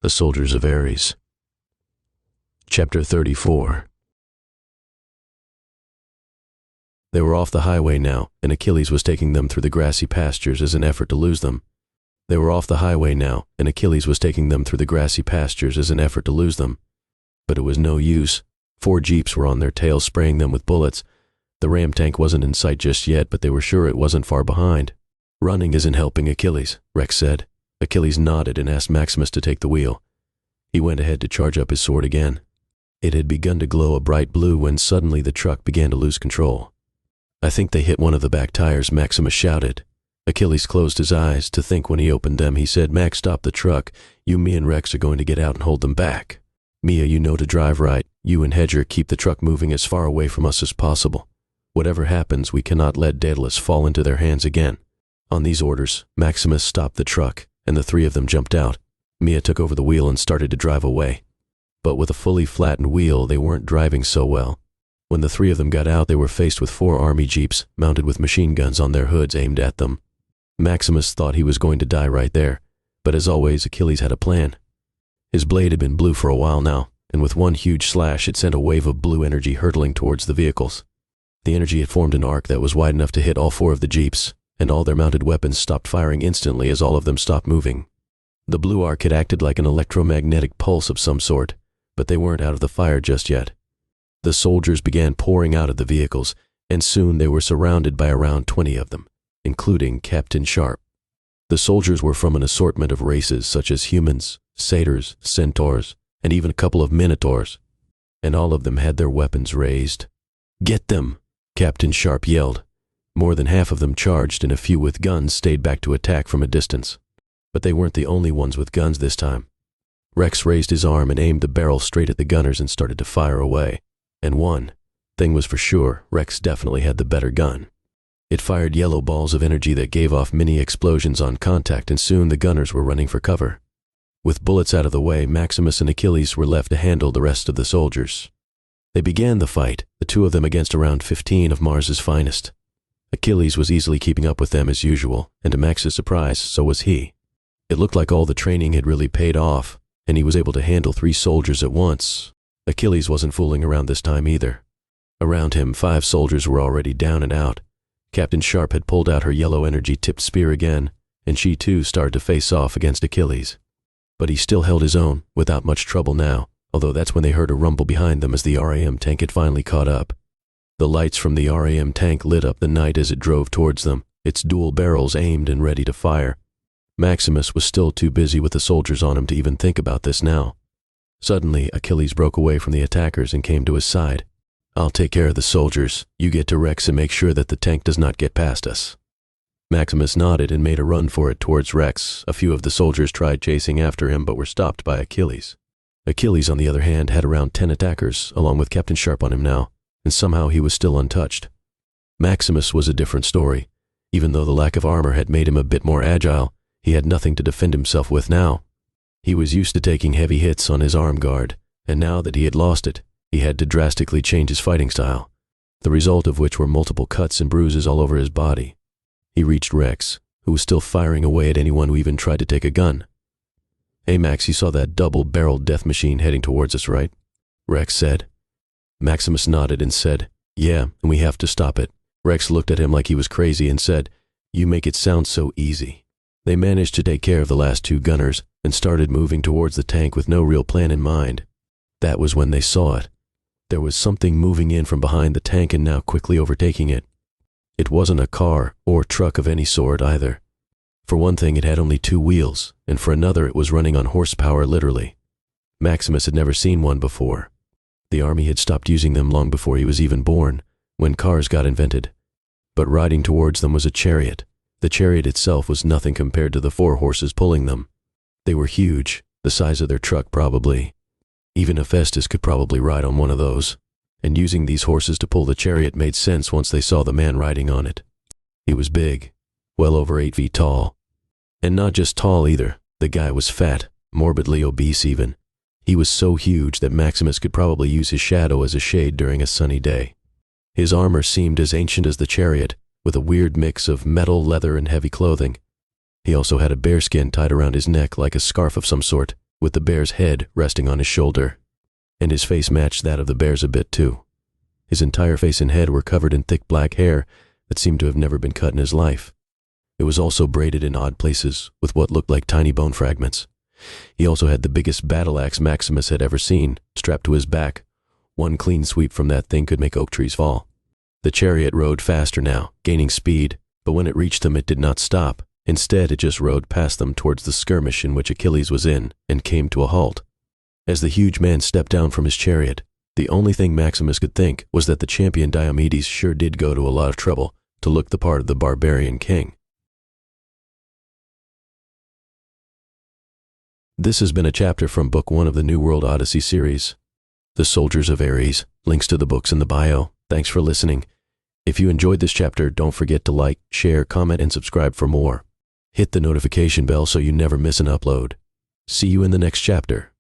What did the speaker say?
The Soldiers of Ares. Chapter 34. They were off the highway now, and Achilles was taking them through the grassy pastures as an effort to lose them. But it was no use. 4 jeeps were on their tails spraying them with bullets. The ram tank wasn't in sight just yet, but they were sure it wasn't far behind. Running isn't helping Achilles, Rex said. Achilles nodded and asked Maximus to take the wheel. He went ahead to charge up his sword again. It had begun to glow a bright blue when suddenly the truck began to lose control. "I think they hit one of the back tires," Maximus shouted. Achilles closed his eyes to think. When he opened them, he said, "Max, stop the truck. You, me, and Rex are going to get out and hold them back. Mia, you know to drive right. You and Hedger keep the truck moving as far away from us as possible. Whatever happens, we cannot let Daedalus fall into their hands again." On these orders, Maximus stopped the truck, and the 3 of them jumped out. Mia took over the wheel and started to drive away. But with a fully flattened wheel, they weren't driving so well. When the 3 of them got out, they were faced with 4 army jeeps, mounted with machine guns on their hoods aimed at them. Maximus thought he was going to die right there, but as always, Achilles had a plan. His blade had been blue for a while now, and with one huge slash, it sent a wave of blue energy hurtling towards the vehicles. The energy had formed an arc that was wide enough to hit all 4 of the jeeps, and all their mounted weapons stopped firing instantly as all of them stopped moving. The blue arc had acted like an electromagnetic pulse of some sort, but they weren't out of the fire just yet. The soldiers began pouring out of the vehicles, and soon they were surrounded by around 20 of them, including Captain Sharp. The soldiers were from an assortment of races such as humans, satyrs, centaurs, and even a couple of minotaurs, and all of them had their weapons raised. "Get them!" Captain Sharp yelled. More than half of them charged, and a few with guns stayed back to attack from a distance. But they weren't the only ones with guns this time. Rex raised his arm and aimed the barrel straight at the gunners and started to fire away. And one thing was for sure, Rex definitely had the better gun. It fired yellow balls of energy that gave off mini explosions on contact, and soon the gunners were running for cover. With bullets out of the way, Maximus and Achilles were left to handle the rest of the soldiers. They began the fight, the 2 of them against around 15 of Mars's finest. Achilles was easily keeping up with them as usual, and to Max's surprise, so was he. It looked like all the training had really paid off, and he was able to handle 3 soldiers at once. Achilles wasn't fooling around this time either. Around him, 5 soldiers were already down and out. Captain Sharp had pulled out her yellow energy-tipped spear again, and she too started to face off against Achilles. But he still held his own, without much trouble now, although that's when they heard a rumble behind them as the RAM tank had finally caught up. The lights from the RAM tank lit up the night as it drove towards them, its dual barrels aimed and ready to fire. Maximus was still too busy with the soldiers on him to even think about this now. Suddenly, Achilles broke away from the attackers and came to his side. "I'll take care of the soldiers. You get to Rex and make sure that the tank does not get past us." Maximus nodded and made a run for it towards Rex. A few of the soldiers tried chasing after him but were stopped by Achilles. Achilles, on the other hand, had around 10 attackers, along with Captain Sharp on him now, and somehow he was still untouched. Maximus was a different story. Even though the lack of armor had made him a bit more agile, he had nothing to defend himself with now. He was used to taking heavy hits on his arm guard, and now that he had lost it, he had to drastically change his fighting style, the result of which were multiple cuts and bruises all over his body. He reached Rex, who was still firing away at anyone who even tried to take a gun. "Hey Max, you saw that double-barreled death machine heading towards us, right?" Rex said. Maximus nodded and said, "Yeah, and we have to stop it." Rex looked at him like he was crazy and said, "You make it sound so easy." They managed to take care of the last 2 gunners and started moving towards the tank with no real plan in mind. That was when they saw it. There was something moving in from behind the tank and now quickly overtaking it. It wasn't a car or truck of any sort either. For one thing, it had only 2 wheels, and for another, it was running on horsepower literally. Maximus had never seen one before. The army had stopped using them long before he was even born, when cars got invented. But riding towards them was a chariot. The chariot itself was nothing compared to the 4 horses pulling them. They were huge, the size of their truck probably. Even Hephaestus could probably ride on one of those, and using these horses to pull the chariot made sense once they saw the man riding on it. He was big, well over 8 feet tall. And not just tall either, the guy was fat, morbidly obese even. He was so huge that Maximus could probably use his shadow as a shade during a sunny day. His armor seemed as ancient as the chariot, with a weird mix of metal, leather, and heavy clothing. He also had a bearskin tied around his neck like a scarf of some sort, with the bear's head resting on his shoulder. And his face matched that of the bear's a bit too. His entire face and head were covered in thick black hair that seemed to have never been cut in his life. It was also braided in odd places with what looked like tiny bone fragments. He also had the biggest battle axe Maximus had ever seen, strapped to his back. One clean sweep from that thing could make oak trees fall. The chariot rode faster now, gaining speed, but when it reached them it did not stop. Instead, it just rode past them towards the skirmish in which Achilles was in, and came to a halt. As the huge man stepped down from his chariot, the only thing Maximus could think was that the champion Diomedes sure did go to a lot of trouble to look the part of the barbarian king. This has been a chapter from Book 1 of the new World Odyssey series, The Soldiers of Ares. Links to the books in the bio. Thanks for listening. If you enjoyed this chapter, don't forget to like, share, comment, and subscribe for more. Hit the notification bell so you never miss an upload. See you in the next chapter.